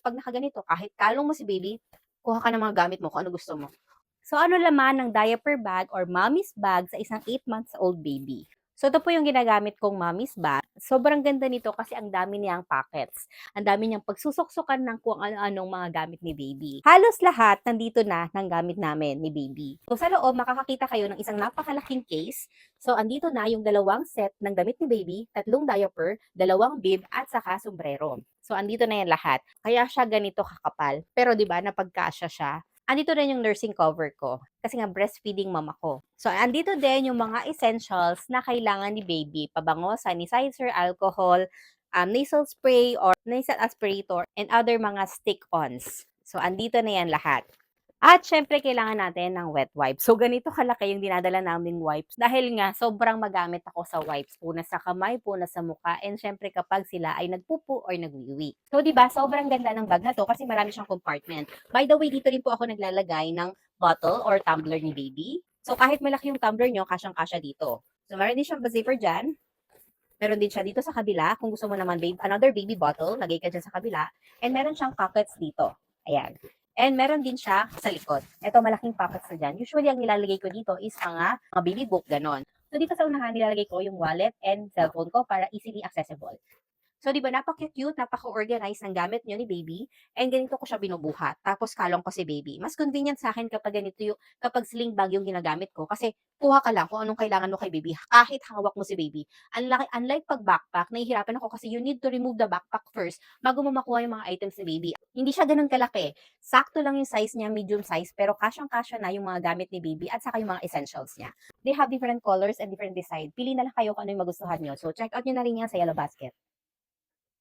pag nakaganito, kahit kalong mo si baby, kuha ka ng mga gamit mo kung ano gusto mo. So ano laman ng diaper bag or mommy's bag sa isang 8 months old baby? So ito po yung ginagamit kong mommy's bag. Sobrang ganda nito kasi ang dami niyang pockets. Ang dami niyang pagsusok-sukan ng kung ano-anong mga gamit ni baby. Halos lahat nandito na ng gamit namin ni baby. So sa loob, makakakita kayo ng isang napakalaking case. So andito na yung dalawang set ng damit ni baby, tatlong diaper, dalawang bib, at saka sombrero. So andito na yan lahat. Kaya siya ganito kakapal. Pero 'di ba napagkasya siya. Andito rin yung nursing cover ko, kasi nga breastfeeding mom ako. So, andito din yung mga essentials na kailangan ni baby, pabango, sanitizer, alcohol, nasal spray or nasal aspirator, and other mga stick-ons. So, andito na yan lahat. At syempre, kailangan natin ng wet wipes. So, ganito kalaki yung dinadala naming wipes. Dahil nga, sobrang magamit ako sa wipes. Puna sa kamay, puna sa mukha. And syempre, kapag sila ay nagpupo or nagwiwi. So, di ba sobrang ganda ng bag na to kasi marami siyang compartment. By the way, dito rin po ako naglalagay ng bottle or tumbler ni baby. So, kahit malaki yung tumbler nyo, kasyang-kasya dito. So, meron din siyang zipper dyan. Meron din siya dito sa kabila. Kung gusto mo naman, babe, another baby bottle, lagay ka dyan sa kabila. And meron siyang pockets dito. Ayan. And meron din siya sa likod. Ito, malaking pockets na dyan. Usually, ang nilalagay ko dito is mga baby book, ganon. So, dito sa unahan, nilalagay ko yung wallet and cellphone ko para easily accessible. So, di ba, napaka-cute, napaka-organize ng gamit nyo ni baby, and ganito ko siya binubuhat. Tapos, kalong ko si baby. Mas convenient sa akin kapag ganito yung, kapag sling bag yung ginagamit ko. Kasi, kuha ka lang kung anong kailangan mo kay baby, kahit hawak mo si baby. Unlike pag backpack, nahihirapan ako kasi you need to remove the backpack first bago mo makuha yung mga items ni baby. Hindi siya ganun kalaki. Sakto lang yung size niya, medium size, pero kasyang-kasya na yung mga gamit ni baby at saka yung mga essentials niya. They have different colors and different design. Pili na lang kayo kung ano yung magustuhan nyo. So, check out nyo na rin yan sa Yellow Basket.